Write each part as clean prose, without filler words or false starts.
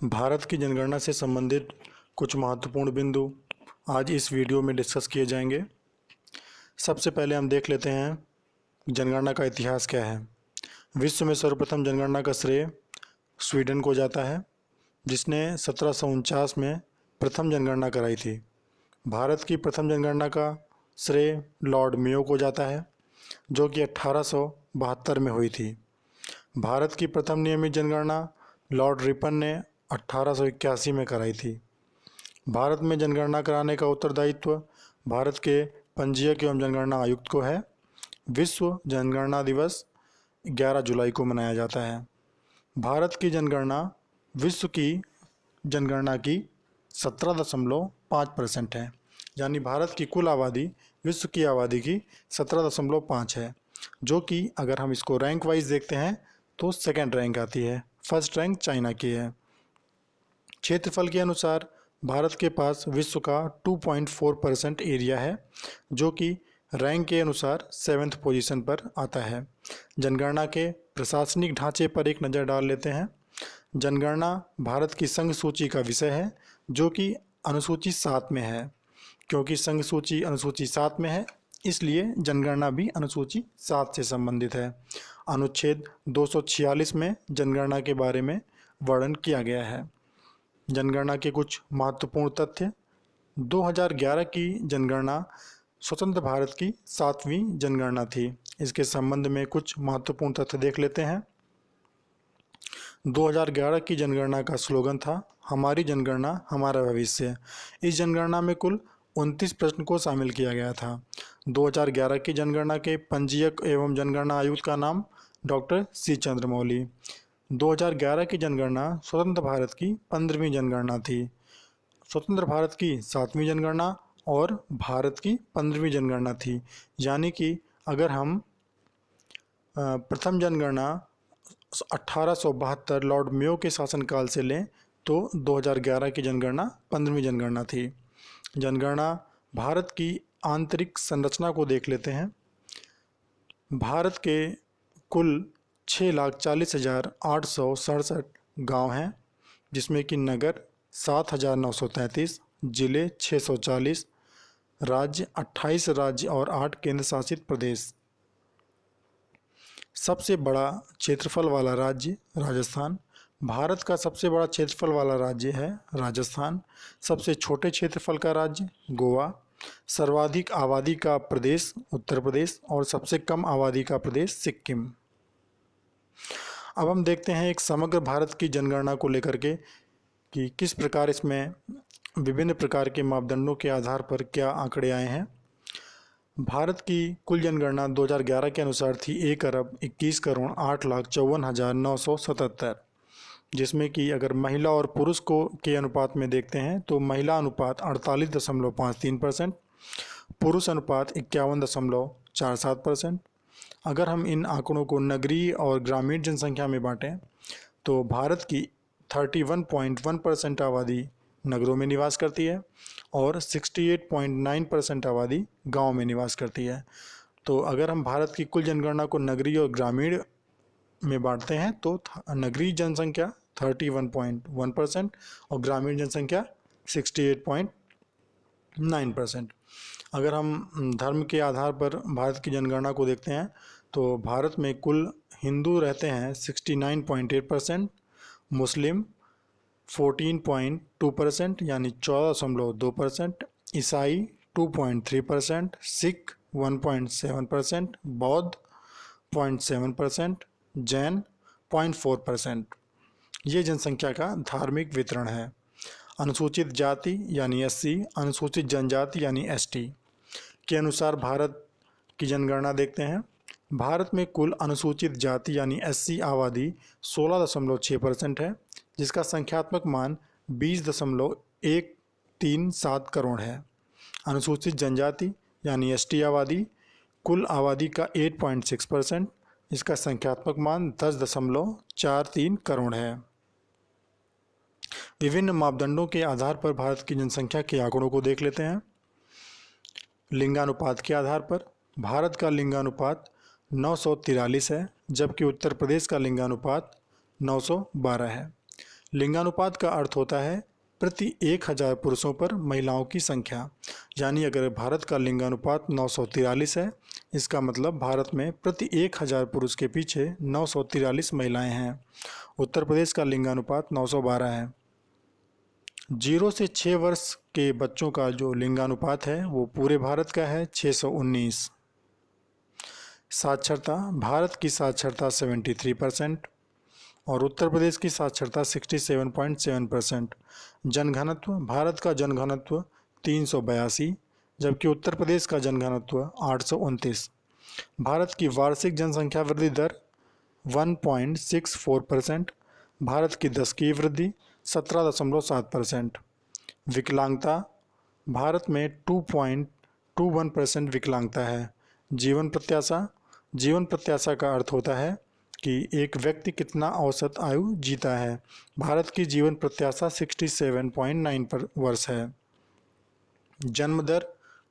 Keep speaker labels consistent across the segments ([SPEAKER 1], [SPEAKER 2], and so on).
[SPEAKER 1] भारत की जनगणना से संबंधित कुछ महत्वपूर्ण बिंदु आज इस वीडियो में डिस्कस किए जाएंगे। सबसे पहले हम देख लेते हैं जनगणना का इतिहास क्या है। विश्व में सर्वप्रथम जनगणना का श्रेय स्वीडन को जाता है, जिसने 1749 में प्रथम जनगणना कराई थी। भारत की प्रथम जनगणना का श्रेय लॉर्ड मेयो को जाता है, जो कि 1872 में हुई थी। भारत की प्रथम नियमित जनगणना लॉर्ड रिपन ने 1881 में कराई थी। भारत में जनगणना कराने का उत्तरदायित्व भारत के पंजीयक एवं जनगणना आयुक्त को है। विश्व जनगणना दिवस 11 जुलाई को मनाया जाता है। भारत की जनगणना विश्व की जनगणना की 17.5% है, यानी भारत की कुल आबादी विश्व की आबादी की 17.5 है, जो कि अगर हम इसको रैंक वाइज देखते हैं तो सेकंड रैंक आती है। फर्स्ट रैंक चाइना की है। क्षेत्रफल के अनुसार भारत के पास विश्व का 2.4% एरिया है, जो कि रैंक के अनुसार 7th पोजीशन पर आता है। जनगणना के प्रशासनिक ढांचे पर एक नज़र डाल लेते हैं। जनगणना भारत की संघ सूची का विषय है, जो कि अनुसूची 7 में है। क्योंकि संघ सूची अनुसूची 7 में है, इसलिए जनगणना भी अनुसूची 7 से संबंधित है। अनुच्छेद 246 में जनगणना के बारे में वर्णन किया गया है। जनगणना के कुछ महत्वपूर्ण तथ्य। 2011 की जनगणना स्वतंत्र भारत की 7वीं जनगणना थी। इसके संबंध में कुछ महत्वपूर्ण तथ्य देख लेते हैं। 2011 की जनगणना का स्लोगन था, हमारी जनगणना हमारा भविष्य। इस जनगणना में कुल 29 प्रश्न को शामिल किया गया था। 2011 की जनगणना के पंजीयक एवं जनगणना आयुक्त का नाम डॉक्टर सी चंद्रमौली। 2011 की जनगणना स्वतंत्र भारत की 15वीं जनगणना थी। स्वतंत्र भारत की 7वीं जनगणना और भारत की 15वीं जनगणना थी। यानी कि अगर हम प्रथम जनगणना 1872 लॉर्ड मेयो के शासनकाल से लें तो 2011 की जनगणना 15वीं जनगणना थी। जनगणना भारत की आंतरिक संरचना को देख लेते हैं। भारत के कुल 6,40,867 गांव हैं, जिसमें कि नगर 7,933, जिले 640, राज्य 28 राज्य और 8 केंद्र शासित प्रदेश। सबसे बड़ा क्षेत्रफल वाला राज्य राजस्थान। भारत का सबसे बड़ा क्षेत्रफल वाला राज्य है राजस्थान। सबसे छोटे क्षेत्रफल का राज्य गोवा। सर्वाधिक आबादी का प्रदेश उत्तर प्रदेश और सबसे कम आबादी का प्रदेश सिक्किम। अब हम देखते हैं एक समग्र भारत की जनगणना को लेकर के कि किस प्रकार इसमें विभिन्न प्रकार के मापदंडों के आधार पर क्या आंकड़े आए हैं। भारत की कुल जनगणना 2011 के अनुसार थी 1,21,08,54,977, जिसमें कि अगर महिला और पुरुष को के अनुपात में देखते हैं तो महिला अनुपात 48.53%, पुरुष अनुपात 51.47%। अगर हम इन आंकड़ों को नगरीय और ग्रामीण जनसंख्या में बांटें तो भारत की 31.1% आबादी नगरों में निवास करती है और 68.9% आबादी गांव में निवास करती है। तो अगर हम भारत की कुल जनगणना को नगरीय और ग्रामीण में बांटते हैं तो नगरीय जनसंख्या 31.1% और ग्रामीण जनसंख्या 68.9%। अगर हम धर्म के आधार पर भारत की जनगणना को देखते हैं तो भारत में कुल हिंदू रहते हैं 69.8%, मुस्लिम 14.2% यानी 14.2%, ईसाई 2.3%, सिख 1.7%, बौद्ध 0.7%, जैन 0.4%। ये जनसंख्या का धार्मिक वितरण है। अनुसूचित जाति यानी SC, अनुसूचित जनजाति यानी ST के अनुसार भारत की जनगणना देखते हैं। भारत में कुल अनुसूचित जाति यानी SC आबादी 16.6% है, जिसका संख्यात्मक मान 20.137 करोड़ है। अनुसूचित जनजाति यानी ST आबादी कुल आबादी का 8.6%, इसका संख्यात्मक मान 10.43 करोड़ है। विभिन्न मापदंडों के आधार पर भारत की जनसंख्या के आंकड़ों को देख लेते हैं। लिंगानुपात के आधार पर भारत का लिंगानुपात 943 है, जबकि उत्तर प्रदेश का लिंगानुपात 912 है। लिंगानुपात का अर्थ होता है प्रति 1000 पुरुषों पर महिलाओं की संख्या। यानी अगर भारत का लिंगानुपात 943 है, इसका मतलब भारत में प्रति 1000 पुरुष के पीछे 943 महिलाएं हैं। उत्तर प्रदेश का लिंगानुपात 912 है। 0 से 6 वर्ष के बच्चों का जो लिंगानुपात है वो पूरे भारत का है 619। साक्षरता, भारत की साक्षरता 73% और उत्तर प्रदेश की साक्षरता 67.7%। जनघनत्व, भारत का जनघनत्व 382, जबकि उत्तर प्रदेश का जनघनत्व 829। भारत की वार्षिक जनसंख्या वृद्धि दर 1.64%, भारत की दशकीय वृद्धि 17.7%। विकलांगता, भारत में 2.21% विकलांगता है। जीवन प्रत्याशा, जीवन प्रत्याशा का अर्थ होता है कि एक व्यक्ति कितना औसत आयु जीता है। भारत की जीवन प्रत्याशा 67.9 वर्ष है। जन्म दर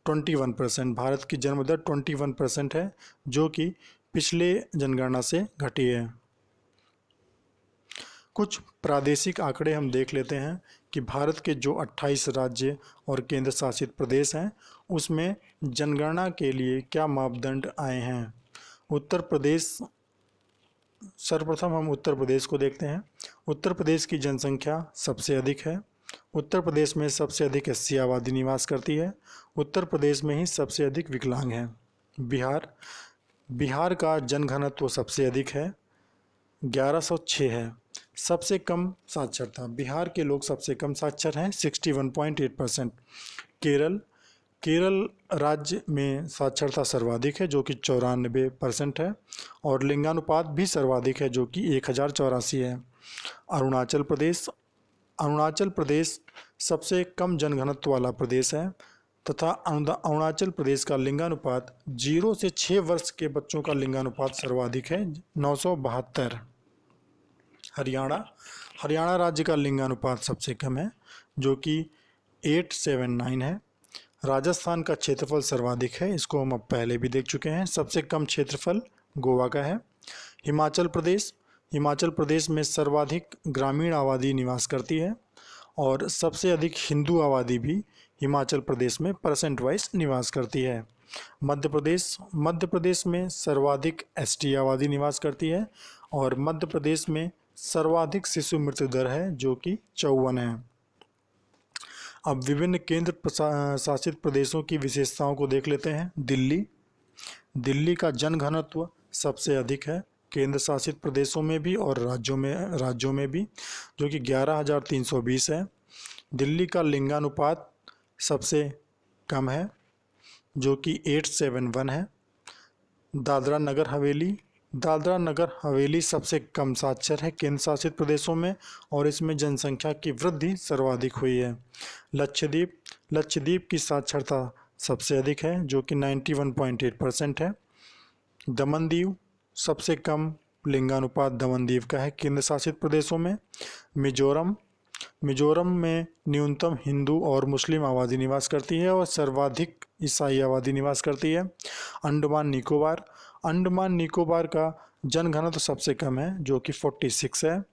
[SPEAKER 1] 21%, भारत की जन्म दर 21% है, जो कि पिछले जनगणना से घटी है। कुछ प्रादेशिक आंकड़े हम देख लेते हैं कि भारत के जो 28 राज्य और केंद्र शासित प्रदेश हैं उसमें जनगणना के लिए क्या मापदंड आए हैं। उत्तर प्रदेश, सर्वप्रथम हम उत्तर प्रदेश को देखते हैं। उत्तर प्रदेश की जनसंख्या सबसे अधिक है। उत्तर प्रदेश में सबसे अधिक एससी आबादी निवास करती है। उत्तर प्रदेश में ही सबसे अधिक विकलांग हैं। बिहार, बिहार का जनघनत्व सबसे अधिक है, 1106 है। सबसे कम साक्षरता, बिहार के लोग सबसे कम साक्षर हैं, 61.8%। केरल, केरल राज्य में साक्षरता सर्वाधिक है जो कि 94% है और लिंगानुपात भी सर्वाधिक है जो कि 1084 है। अरुणाचल प्रदेश, अरुणाचल प्रदेश सबसे कम जनघनत्व वाला प्रदेश है तथा अरुणाचल प्रदेश का लिंगानुपात 0 से 6 वर्ष के बच्चों का लिंगानुपात सर्वाधिक है, 972। हरियाणा, हरियाणा राज्य का लिंगानुपात सबसे कम है जो कि 879 है। राजस्थान का क्षेत्रफल सर्वाधिक है, इसको हम अब पहले भी देख चुके हैं। सबसे कम क्षेत्रफल गोवा का है। हिमाचल प्रदेश, हिमाचल प्रदेश में सर्वाधिक ग्रामीण आबादी निवास करती है और सबसे अधिक हिंदू आबादी भी हिमाचल प्रदेश में परसेंट वाइज निवास करती है। मध्य प्रदेश, मध्य प्रदेश में सर्वाधिक एसटी आबादी निवास करती है और मध्य प्रदेश में सर्वाधिक शिशु मृत्यु दर है जो कि 54 है। अब विभिन्न केंद्र शासित प्रदेशों की विशेषताओं को देख लेते हैं। दिल्ली, दिल्ली का जनघनत्व सबसे अधिक है केंद्र शासित प्रदेशों में भी और राज्यों में भी, जो कि 11,320 है। दिल्ली का लिंगानुपात सबसे कम है जो कि 871 है। दादरा नगर हवेली, दादरा नगर हवेली सबसे कम साक्षर है केंद्र शासित प्रदेशों में और इसमें जनसंख्या की वृद्धि सर्वाधिक हुई है। लक्षद्वीप, लक्षद्वीप की साक्षरता सबसे अधिक है जो कि 91.8% है। दमनदीव, सबसे कम लिंगानुपात दमनदीव का है केंद्र शासित प्रदेशों में। मिजोरम, मिजोरम में न्यूनतम हिंदू और मुस्लिम आबादी निवास करती है और सर्वाधिक ईसाई आबादी निवास करती है। अंडमान निकोबार, अंडमान निकोबार का जनघनत्व सबसे कम है जो कि 46 है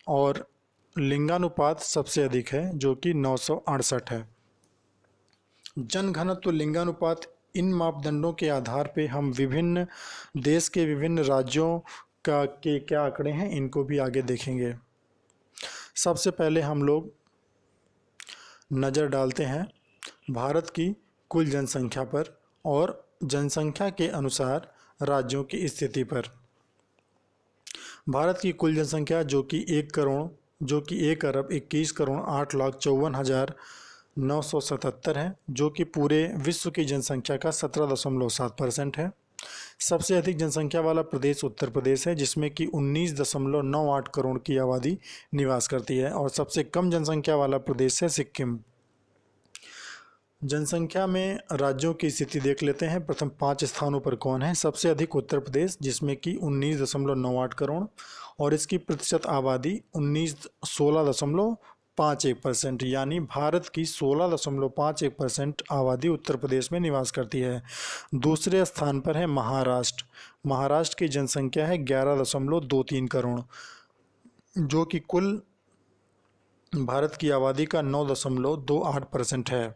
[SPEAKER 1] और लिंगानुपात सबसे अधिक है जो कि 968 है। जनघनत्व, लिंगानुपात, इन मापदंडों के आधार पे हम विभिन्न देश के विभिन्न राज्यों के क्या आंकड़े हैं इनको भी आगे देखेंगे। सबसे पहले हम लोग नज़र डालते हैं भारत की कुल जनसंख्या पर और जनसंख्या के अनुसार राज्यों की स्थिति पर। भारत की कुल जनसंख्या जो कि 1 अरब 21 करोड़ 8,54,977 है जो कि पूरे विश्व की जनसंख्या का 17.7% है। सबसे अधिक जनसंख्या वाला प्रदेश उत्तर प्रदेश है जिसमें कि 19.98 करोड़ की आबादी निवास करती है और सबसे कम जनसंख्या वाला प्रदेश है सिक्किम। जनसंख्या में राज्यों की स्थिति देख लेते हैं। प्रथम 5 स्थानों पर कौन है। सबसे अधिक उत्तर प्रदेश जिसमें कि 19.98 करोड़ और इसकी प्रतिशत आबादी 16.51%, यानी भारत की 16.51% आबादी उत्तर प्रदेश में निवास करती है। दूसरे स्थान पर है महाराष्ट्र। महाराष्ट्र की जनसंख्या है 11.23 करोड़ जो कि कुल भारत की आबादी का 9.28% है।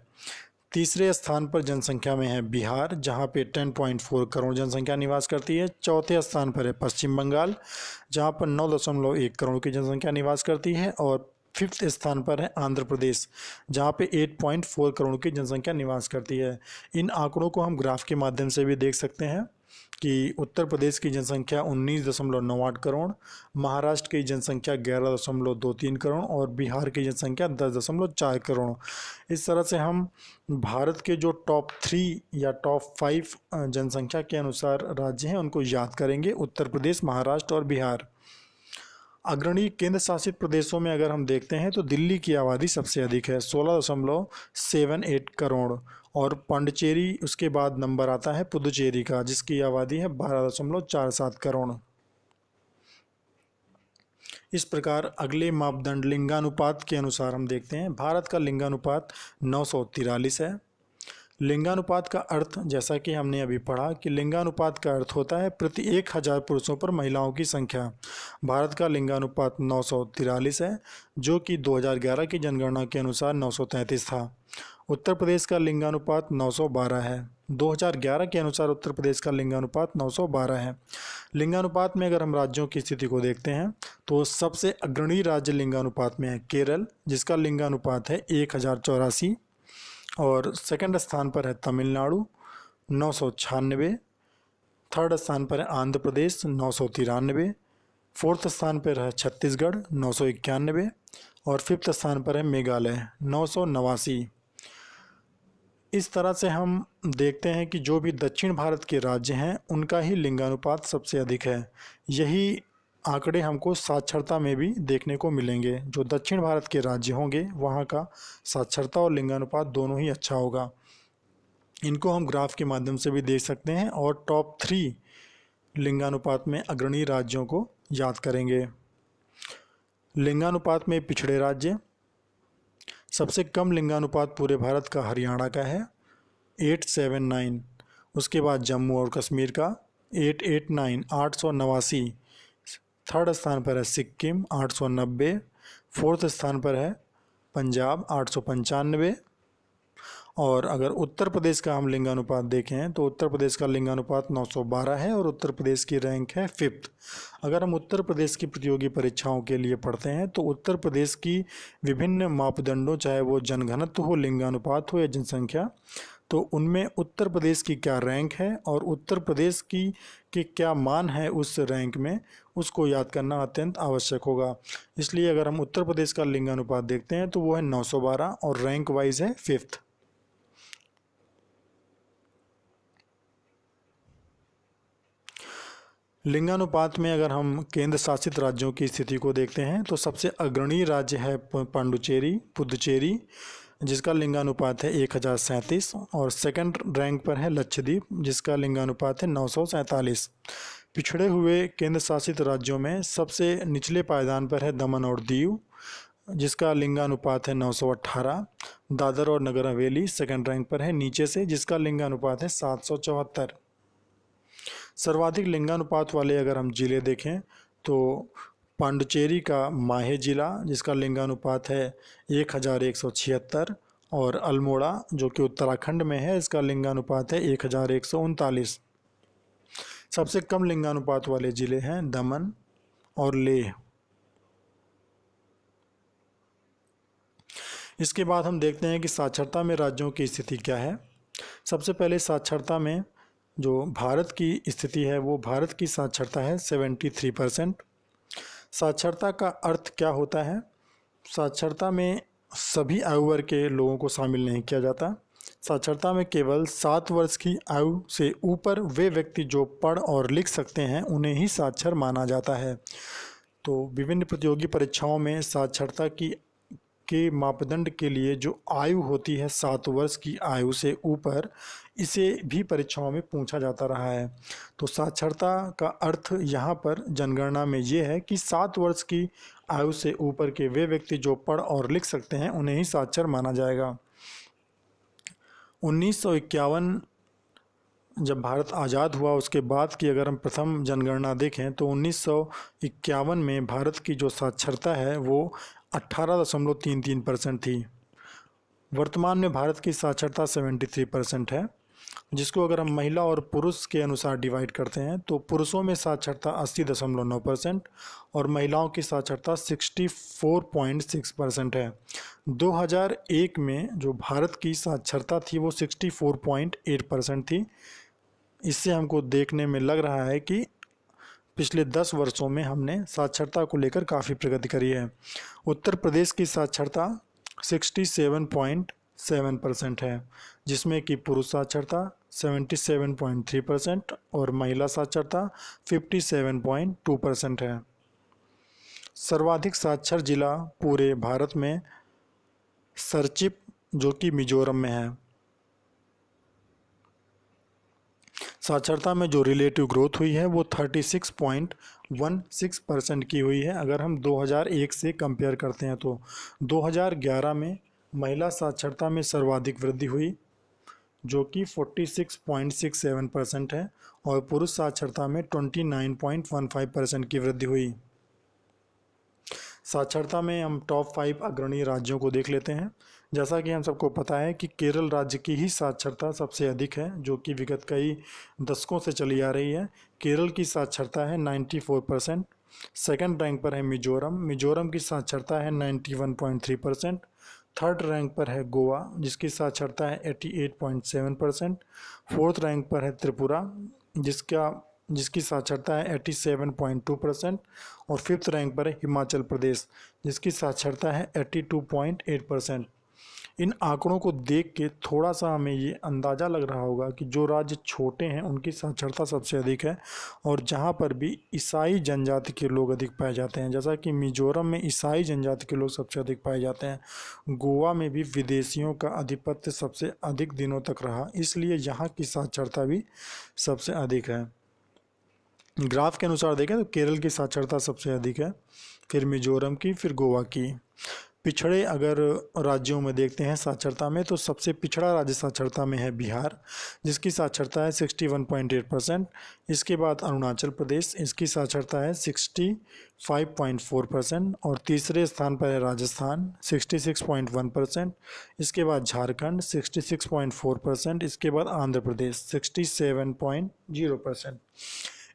[SPEAKER 1] तीसरे स्थान पर जनसंख्या में है बिहार, जहां पे 10.4 करोड़ जनसंख्या निवास करती है। चौथे स्थान पर है पश्चिम बंगाल, जहां पर 9.1 करोड़ की जनसंख्या निवास करती है। और फिफ्थ स्थान पर है आंध्र प्रदेश, जहां पे 8.4 करोड़ की जनसंख्या निवास करती है। इन आंकड़ों को हम ग्राफ के माध्यम से भी देख सकते हैं कि उत्तर प्रदेश की जनसंख्या 19.98 करोड़, महाराष्ट्र की जनसंख्या 11.23 करोड़ और बिहार की जनसंख्या 10.4 करोड़। इस तरह से हम भारत के जो टॉप 3 या टॉप 5 जनसंख्या के अनुसार राज्य हैं उनको याद करेंगे: उत्तर प्रदेश, महाराष्ट्र और बिहार। अग्रणी केंद्र शासित प्रदेशों में अगर हम देखते हैं तो दिल्ली की आबादी सबसे अधिक है, 16.78 करोड़। और पांडिचेरी उसके बाद नंबर आता है पुदुचेरी का, जिसकी आबादी है 12.47 करोड़। इस प्रकार अगले मापदंड लिंगानुपात के अनुसार हम देखते हैं। भारत का लिंगानुपात 943 है। लिंगानुपात का अर्थ, जैसा कि हमने अभी पढ़ा, कि लिंगानुपात का अर्थ होता है प्रति 1000 पुरुषों पर महिलाओं की संख्या। भारत का लिंगानुपात 943 है, जो कि 2011 की जनगणना के अनुसार 933 था। उत्तर प्रदेश का लिंगानुपात 912 है। 2011 के अनुसार उत्तर प्रदेश का लिंगानुपात 912 है। लिंगानुपात में अगर हम राज्यों की स्थिति को देखते हैं तो सबसे अग्रणी राज्य लिंगानुपात में है केरल, जिसका लिंगानुपात है 1084। और सेकंड स्थान पर है तमिलनाडु 996। थर्ड स्थान पर है आंध्र प्रदेश 993। फोर्थ स्थान पर है छत्तीसगढ़ 991। और फिफ्थ स्थान पर है मेघालय 989। इस तरह से हम देखते हैं कि जो भी दक्षिण भारत के राज्य हैं उनका ही लिंगानुपात सबसे अधिक है। यही आंकड़े हमको साक्षरता में भी देखने को मिलेंगे। जो दक्षिण भारत के राज्य होंगे वहाँ का साक्षरता और लिंगानुपात दोनों ही अच्छा होगा। इनको हम ग्राफ के माध्यम से भी देख सकते हैं और टॉप 3 लिंगानुपात में अग्रणी राज्यों को याद करेंगे। लिंगानुपात में पिछड़े राज्य: सबसे कम लिंगानुपात पूरे भारत का हरियाणा का है 879। उसके बाद जम्मू और कश्मीर का 889 889। थर्ड स्थान पर है सिक्किम 890। फोर्थ स्थान पर है पंजाब 895। और अगर उत्तर प्रदेश का हम लिंगानुपात देखें तो उत्तर प्रदेश का लिंगानुपात 912 है और उत्तर प्रदेश की रैंक है 5th। अगर हम उत्तर प्रदेश की प्रतियोगी परीक्षाओं के लिए पढ़ते हैं तो उत्तर प्रदेश की विभिन्न मापदंडों, चाहे वो जनघनत्व हो, लिंगानुपात हो या जनसंख्या, तो उनमें उत्तर प्रदेश की क्या रैंक है और उत्तर प्रदेश की के क्या मान है उस रैंक में, उसको याद करना अत्यंत आवश्यक होगा। इसलिए अगर हम उत्तर प्रदेश का लिंगानुपात देखते हैं तो वो है 912 और रैंक वाइज है 5th। लिंगानुपात में अगर हम केंद्र शासित राज्यों की स्थिति को देखते हैं तो सबसे अग्रणी राज्य है पुदुचेरी, जिसका लिंगानुपात है 1037। और सेकंड रैंक पर है लक्षद्वीप, जिसका लिंगानुपात है 947। पिछड़े हुए केंद्र शासित राज्यों में सबसे निचले पायदान पर है दमन और दीव, जिसका लिंगानुपात है 918। दादर और नगर हवेली सेकंड रैंक पर है नीचे से, जिसका लिंगानुपात है 774। सर्वाधिक लिंगानुपात वाले अगर हम जिले देखें तो पांडिचेरी का माहे जिला, जिसका लिंगानुपात है 1176। और अल्मोड़ा जो कि उत्तराखंड में है, इसका लिंगानुपात है 1139। सबसे कम लिंगानुपात वाले जिले हैं दमन और लेह। इसके बाद हम देखते हैं कि साक्षरता में राज्यों की स्थिति क्या है। सबसे पहले साक्षरता में जो भारत की स्थिति है वो भारत की साक्षरता है 73%। साक्षरता का अर्थ क्या होता है? साक्षरता में सभी आयु वर्ग के लोगों को शामिल नहीं किया जाता। साक्षरता में केवल 7 वर्ष की आयु से ऊपर वे व्यक्ति जो पढ़ और लिख सकते हैं उन्हें ही साक्षर माना जाता है। तो विभिन्न प्रतियोगी परीक्षाओं में साक्षरता के मापदंड के लिए जो आयु होती है 7 वर्ष की आयु से ऊपर, इसे भी परीक्षाओं में पूछा जाता रहा है। तो साक्षरता का अर्थ यहाँ पर जनगणना में ये है कि 7 वर्ष की आयु से ऊपर के वे व्यक्ति जो पढ़ और लिख सकते हैं उन्हें ही साक्षर माना जाएगा। 1951 जब भारत आज़ाद हुआ उसके बाद की अगर हम प्रथम जनगणना देखें तो 1951 में भारत की जो साक्षरता है वो 18.33% थी। वर्तमान में भारत की साक्षरता 73% है, जिसको अगर हम महिला और पुरुष के अनुसार डिवाइड करते हैं तो पुरुषों में साक्षरता 80.9% और महिलाओं की साक्षरता 64.6% है। 2001 में जो भारत की साक्षरता थी वो 64.8% थी। इससे हमको देखने में लग रहा है कि पिछले 10 वर्षों में हमने साक्षरता को लेकर काफ़ी प्रगति करी है। उत्तर प्रदेश की साक्षरता 67.7% है, जिसमें कि पुरुष साक्षरता 77.3% और महिला साक्षरता 57.2% है। सर्वाधिक साक्षर जिला पूरे भारत में सरचिप, जो कि मिजोरम में है। साक्षरता में जो रिलेटिव ग्रोथ हुई है वो 36.16% की हुई है। अगर हम 2001 से कंपेयर करते हैं तो 2011 में महिला साक्षरता में सर्वाधिक वृद्धि हुई, जो कि 46.67% है, और पुरुष साक्षरता में 29.15% की वृद्धि हुई। साक्षरता में हम टॉप 5 अग्रणी राज्यों को देख लेते हैं। जैसा कि हम सबको पता है कि केरल राज्य की ही साक्षरता सबसे अधिक है, जो कि विगत कई दशकों से चली आ रही है। केरल की साक्षरता है 94%। सेकंड रैंक पर है मिजोरम। मिजोरम की साक्षरता है 91.3%। थर्ड रैंक पर है गोवा, जिसकी साक्षरता है 88.7%। फोर्थ रैंक पर है त्रिपुरा, जिसकी साक्षरता है 87.2%। और फिफ्थ रैंक पर है हिमाचल प्रदेश, जिसकी साक्षरता है 82.8%। इन आंकड़ों को देख के थोड़ा सा हमें ये अंदाज़ा लग रहा होगा कि जो राज्य छोटे हैं उनकी साक्षरता सबसे अधिक है, और जहाँ पर भी ईसाई जनजाति के लोग अधिक पाए जाते हैं, जैसा कि मिजोरम में ईसाई जनजाति के लोग सबसे अधिक पाए जाते हैं। गोवा में भी विदेशियों का आधिपत्य सबसे अधिक दिनों तक रहा, इसलिए यहाँ की साक्षरता भी सबसे अधिक है। ग्राफ के अनुसार देखें तो केरल की साक्षरता सबसे अधिक है, फिर मिजोरम की, फिर गोवा की। पिछड़े अगर राज्यों में देखते हैं साक्षरता में, तो सबसे पिछड़ा राज्य साक्षरता में है बिहार, जिसकी साक्षरता है 61.8%। इसके बाद अरुणाचल प्रदेश, इसकी साक्षरता है 65.4%। और तीसरे स्थान पर है राजस्थान 66.1%। इसके बाद झारखंड 66.4%। इसके बाद आंध्र प्रदेश 67.0%।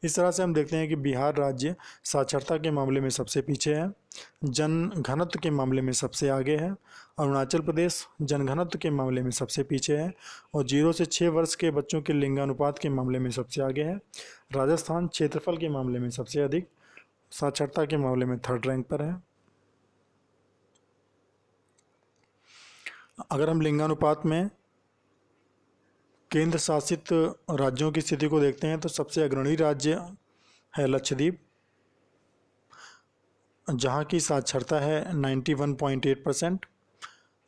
[SPEAKER 1] इस तरह से हम देखते हैं कि बिहार राज्य साक्षरता के मामले में सबसे पीछे है, जन घनत्व के मामले में सबसे आगे है। अरुणाचल प्रदेश जन घनत्व के मामले में सबसे पीछे है, और 0 से 6 वर्ष के बच्चों के लिंगानुपात के मामले में सबसे आगे है। राजस्थान क्षेत्रफल के मामले में सबसे अधिक, साक्षरता के मामले में थर्ड रैंक पर है। अगर हम लिंगानुपात में केंद्र शासित राज्यों की स्थिति को देखते हैं तो सबसे अग्रणी राज्य है लक्षद्वीप, जहाँ की साक्षरता है 91.8%।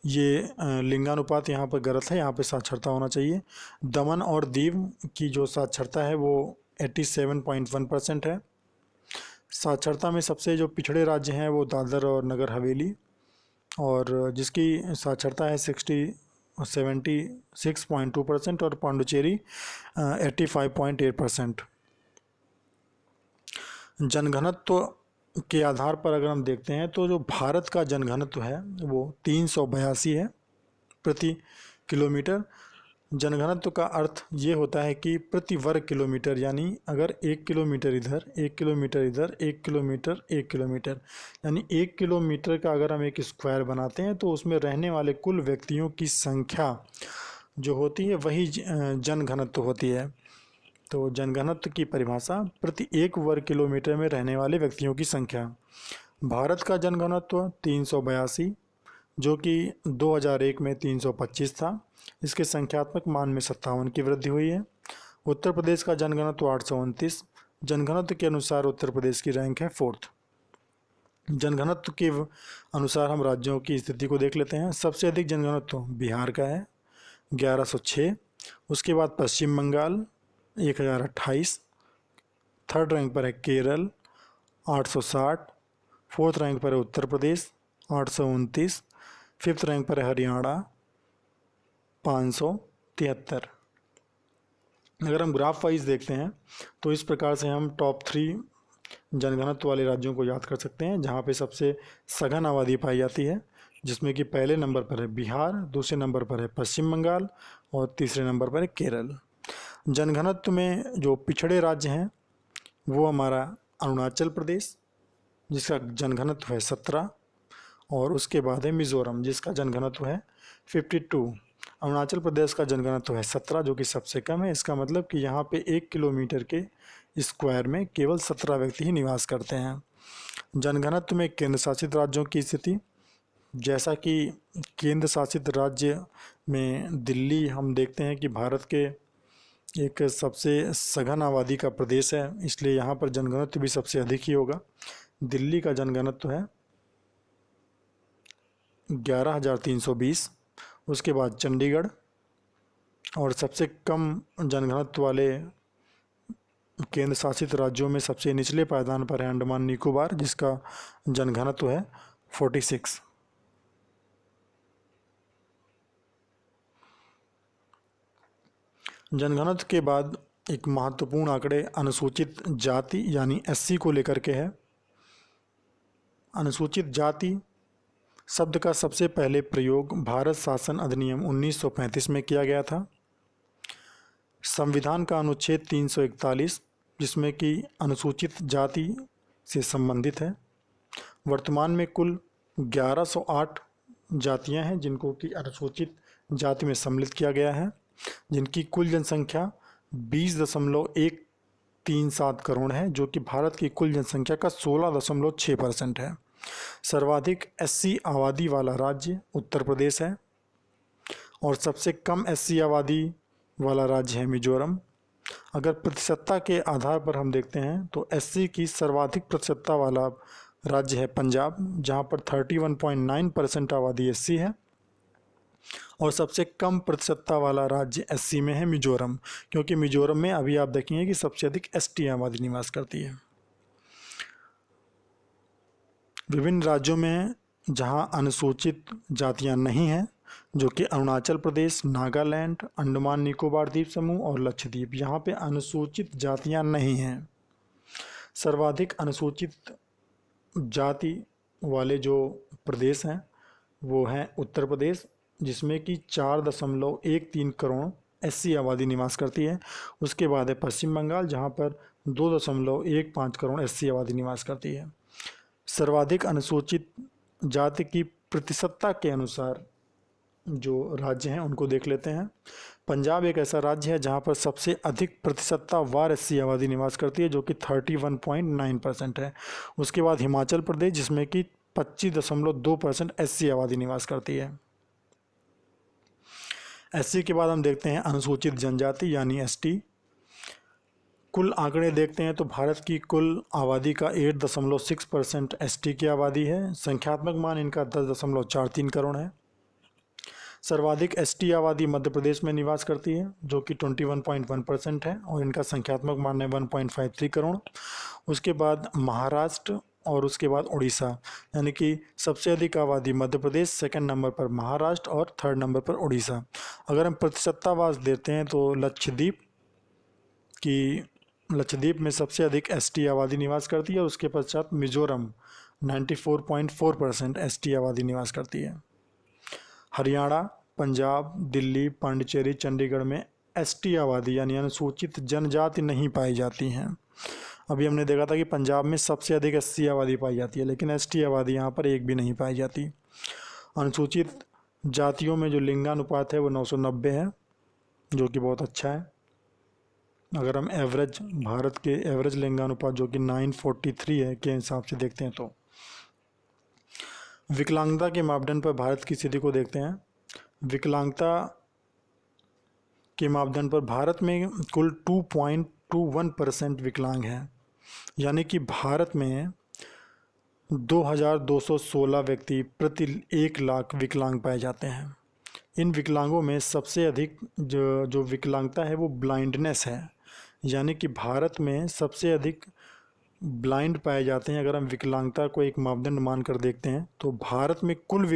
[SPEAKER 1] ये लिंगानुपात यहाँ पर गलत है, यहाँ पे साक्षरता होना चाहिए। दमन और दीव की जो साक्षरता है वो 87.1% है। साक्षरता में सबसे जो पिछड़े राज्य हैं वो दादर और नगर हवेली, और जिसकी साक्षरता है 76.2%, और पांडुचेरी 85.8%। जनघनत्व के आधार पर अगर हम देखते हैं तो जो भारत का जनघनत्व है वो 382 है प्रति किलोमीटर। जनघनत्व का अर्थ ये होता है कि प्रति वर्ग किलोमीटर, यानी अगर 1 किलोमीटर इधर, 1 किलोमीटर इधर, 1 किलोमीटर, 1 किलोमीटर, यानी 1 किलोमीटर का अगर हम एक स्क्वायर बनाते हैं तो उसमें रहने वाले कुल व्यक्तियों की संख्या जो होती है वही जनघनत्व होती है। तो जनघनत्व की परिभाषा प्रति 1 वर्ग किलोमीटर में रहने वाले व्यक्तियों की संख्या। भारत का जनघनत्व 382, जो कि 2001 में 325 था। इसके संख्यात्मक मान में 57 की वृद्धि हुई है। उत्तर प्रदेश का जनघनत्व 829। जनघनत्व के अनुसार उत्तर प्रदेश की रैंक है 4th। जनघनत्व के अनुसार हम राज्यों की स्थिति को देख लेते हैं। सबसे अधिक जनघनत्व बिहार का है 1106। उसके बाद पश्चिम बंगाल 1028। थर्ड रैंक पर है केरल 860। फोर्थ रैंक पर है उत्तर प्रदेश 829। फिफ्थ रैंक पर है हरियाणा 573। अगर हम ग्राफ वाइज देखते हैं तो इस प्रकार से हम टॉप 3 जनघनत्व वाले राज्यों को याद कर सकते हैं जहाँ पे सबसे सघन आबादी पाई जाती है, जिसमें कि पहले नंबर पर है बिहार, दूसरे नंबर पर है पश्चिम बंगाल और तीसरे नंबर पर है केरल। जनघनत्व में जो पिछड़े राज्य हैं वो हमारा अरुणाचल प्रदेश, जिसका जनघनत्व है 17, और उसके बाद है मिज़ोरम जिसका जनघनत्व है 52। अरुणाचल प्रदेश का जनघनत्व है 17 जो कि सबसे कम है। इसका मतलब कि यहाँ पे 1 किलोमीटर के स्क्वायर में केवल 17 व्यक्ति ही निवास करते हैं। जनघनत्व में केंद्र शासित राज्यों की स्थिति, जैसा कि केंद्र शासित राज्य में दिल्ली हम देखते हैं कि भारत के एक सबसे सघन आबादी का प्रदेश है, इसलिए यहाँ पर जनघनत्व भी सबसे अधिक ही होगा। दिल्ली का जनघनत्व है 11,320। उसके बाद चंडीगढ़, और सबसे कम जनघनत्व वाले केंद्र शासित राज्यों में सबसे निचले पायदान पर है अंडमान निकोबार, जिसका जनघनत्व है 46। जनगणना के बाद एक महत्वपूर्ण आंकड़े अनुसूचित जाति यानी एससी को लेकर के है। अनुसूचित जाति शब्द का सबसे पहले प्रयोग भारत शासन अधिनियम 1935 में किया गया था। संविधान का अनुच्छेद 341 जिसमें कि अनुसूचित जाति से संबंधित है। वर्तमान में कुल 1108 जातियां हैं जिनको कि अनुसूचित जाति में सम्मिलित किया गया है, जिनकी कुल जनसंख्या 20.137 करोड़ है, जो कि भारत की कुल जनसंख्या का 16.6% है। सर्वाधिक एससी आबादी वाला राज्य उत्तर प्रदेश है और सबसे कम एससी आबादी वाला राज्य है मिजोरम। अगर प्रतिशतता के आधार पर हम देखते हैं तो एससी की सर्वाधिक प्रतिशतता वाला राज्य है पंजाब, जहां पर 31.9% आबादी एससी है, और सबसे कम प्रतिशतता वाला राज्य एससी में है मिजोरम, क्योंकि मिजोरम में अभी आप देखेंगे कि सबसे अधिक एसटी आबादी निवास करती है। विभिन्न राज्यों में जहां अनुसूचित जातियां नहीं हैं, जो कि अरुणाचल प्रदेश, नागालैंड, अंडमान निकोबार द्वीप समूह और लक्षद्वीप, यहाँ पे अनुसूचित जातियां नहीं हैं। सर्वाधिक अनुसूचित जाति वाले जो प्रदेश हैं वो हैं उत्तर प्रदेश, जिसमें कि 4.13 करोड़ एससी आबादी निवास करती है। उसके बाद है पश्चिम बंगाल, जहाँ पर 2.15 करोड़ एससी आबादी निवास करती है। सर्वाधिक अनुसूचित जाति की प्रतिशतता के अनुसार जो राज्य हैं उनको देख लेते हैं। पंजाब एक ऐसा राज्य है जहाँ पर सबसे अधिक प्रतिशतता वार एससी आबादी निवास करती है, जो कि 31.9% है। उसके बाद हिमाचल प्रदेश, जिसमें कि 25.2% एससी आबादी निवास करती है। एससी के बाद हम देखते हैं अनुसूचित जनजाति यानी एसटी। कुल आंकड़े देखते हैं तो भारत की कुल आबादी का 8.6% एसटी की आबादी है। संख्यात्मक मान इनका 10.43 करोड़ है। सर्वाधिक एसटी आबादी मध्य प्रदेश में निवास करती है, जो कि 21.1% है, और इनका संख्यात्मक मान है 1.53 करोड़। उसके बाद महाराष्ट्र और उसके बाद उड़ीसा, यानी कि सबसे अधिक आबादी मध्य प्रदेश, सेकंड नंबर पर महाराष्ट्र और थर्ड नंबर पर उड़ीसा। अगर हम प्रतिशततावार देते हैं तो लक्षद्वीप में सबसे अधिक एसटी आबादी निवास करती है, और उसके पश्चात मिजोरम 94.4% एसटी आबादी निवास करती है। हरियाणा, पंजाब, दिल्ली, पांडिचेरी, चंडीगढ़ में एसटी आबादी यानी अनुसूचित जनजाति नहीं पाई जाती हैं। अभी हमने देखा था कि पंजाब में सबसे अधिक एससी आबादी पाई जाती है, लेकिन एसटी आबादी यहाँ पर एक भी नहीं पाई जाती। अनुसूचित जातियों में जो लिंगानुपात है वो 990 है, जो कि बहुत अच्छा है। अगर हम भारत के एवरेज लिंगानुपात जो कि 943 है के हिसाब से देखते हैं तो। विकलांगता के मापदंड पर भारत की स्थिति को देखते हैं। विकलांगता के मापदंड पर भारत में कुल 2.21% विकलांग हैं, यानी कि भारत में 2216 व्यक्ति प्रति 1 लाख विकलांग पाए जाते हैं। इन विकलांगों में सबसे अधिक जो विकलांगता है वो ब्लाइंडनेस है, यानी कि भारत में सबसे अधिक ब्लाइंड पाए जाते हैं। अगर हम विकलांगता को एक मापदंड मानकर देखते हैं तो भारत के कुल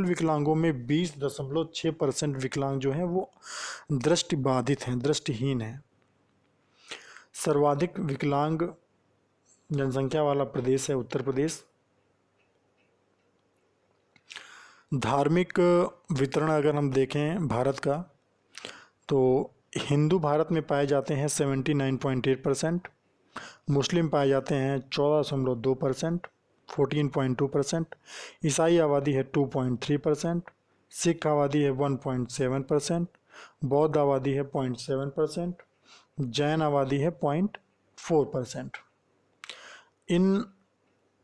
[SPEAKER 1] विकलांगों में 20.6% विकलांग जो हैं वो दृष्टिबाधित हैं, दृष्टिहीन हैं। सर्वाधिक विकलांग जनसंख्या वाला प्रदेश है उत्तर प्रदेश। धार्मिक वितरण अगर हम देखें भारत का, तो हिंदू भारत में पाए जाते हैं 79.8%, मुस्लिम पाए जाते हैं 14.2%, 14.2%, ईसाई आबादी है 2.3%, सिख आबादी है 1.7%, बौद्ध आबादी है 0.7%, जैन आबादी है 0.4%। इन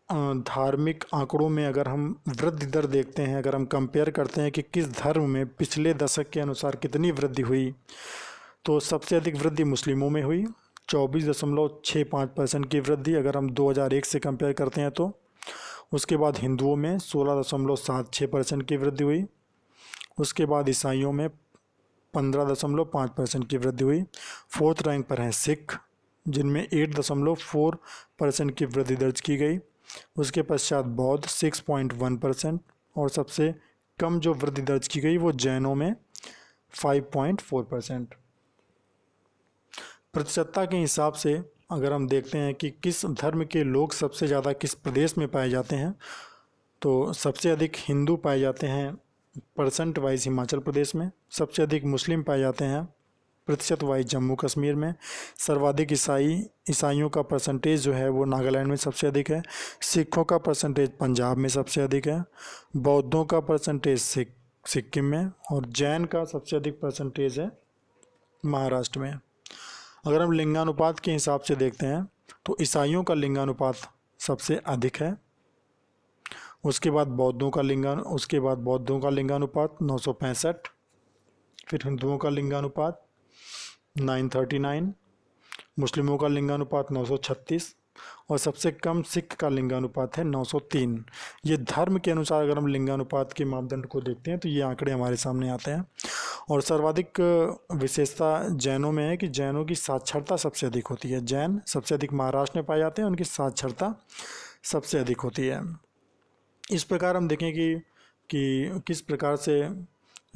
[SPEAKER 1] धार्मिक आंकड़ों में अगर हम वृद्धि दर देखते हैं, अगर हम कंपेयर करते हैं कि किस धर्म में पिछले दशक के अनुसार कितनी वृद्धि हुई, तो सबसे अधिक वृद्धि मुस्लिमों में हुई 24.65% की वृद्धि अगर हम 2001 से कंपेयर करते हैं तो। उसके बाद हिंदुओं में 16.76% की वृद्धि हुई। उसके बाद ईसाइयों में 15.5% की वृद्धि हुई। फोर्थ रैंक पर हैं सिख, जिनमें 8.4% की वृद्धि दर्ज की गई। उसके पश्चात बौद्ध 6.1%, और सबसे कम जो वृद्धि दर्ज की गई वो जैनों में 5.4%। प्रतिशतता के हिसाब से अगर हम देखते हैं कि किस धर्म के लोग सबसे ज़्यादा किस प्रदेश में पाए जाते हैं, तो सबसे अधिक हिंदू पाए जाते हैं परसेंट वाइज हिमाचल प्रदेश में, सबसे अधिक मुस्लिम पाए जाते हैं प्रतिशत वाइज जम्मू कश्मीर में, सर्वाधिक ईसाइयों का परसेंटेज जो है वो नागालैंड में सबसे अधिक है, सिखों का परसेंटेज पंजाब में सबसे अधिक है, बौद्धों का परसेंटेज सिक्किम में, और जैन का सबसे अधिक परसेंटेज है महाराष्ट्र में। अगर हम लिंगानुपात के हिसाब से देखते हैं तो ईसाइयों का लिंगानुपात सबसे अधिक है। उसके बाद बौद्धों का लिंगानुपात 965, फिर हिंदुओं का लिंगानुपात 939, मुस्लिमों का लिंगानुपात 936, और सबसे कम सिख का लिंगानुपात है 903। ये धर्म के अनुसार अगर हम लिंगानुपात के मापदंड को देखते हैं तो ये आंकड़े हमारे सामने आते हैं। और सर्वाधिक विशेषता जैनों में है कि जैनों की साक्षरता सबसे अधिक होती है। जैन सबसे अधिक महाराष्ट्र में पाए जाते हैं, उनकी साक्षरता सबसे अधिक होती है। इस प्रकार हम देखें कि किस प्रकार से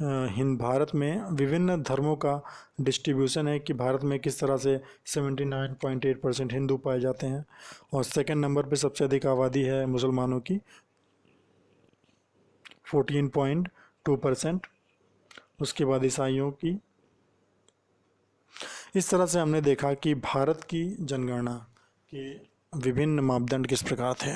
[SPEAKER 1] हिंद भारत में विभिन्न धर्मों का डिस्ट्रीब्यूशन है, कि भारत में किस तरह से 79.8% हिंदू पाए जाते हैं, और सेकंड नंबर पे सबसे अधिक आबादी है मुसलमानों की 14.2%, उसके बाद ईसाइयों की। इस तरह से हमने देखा कि भारत की जनगणना के विभिन्न मापदंड किस प्रकार थे।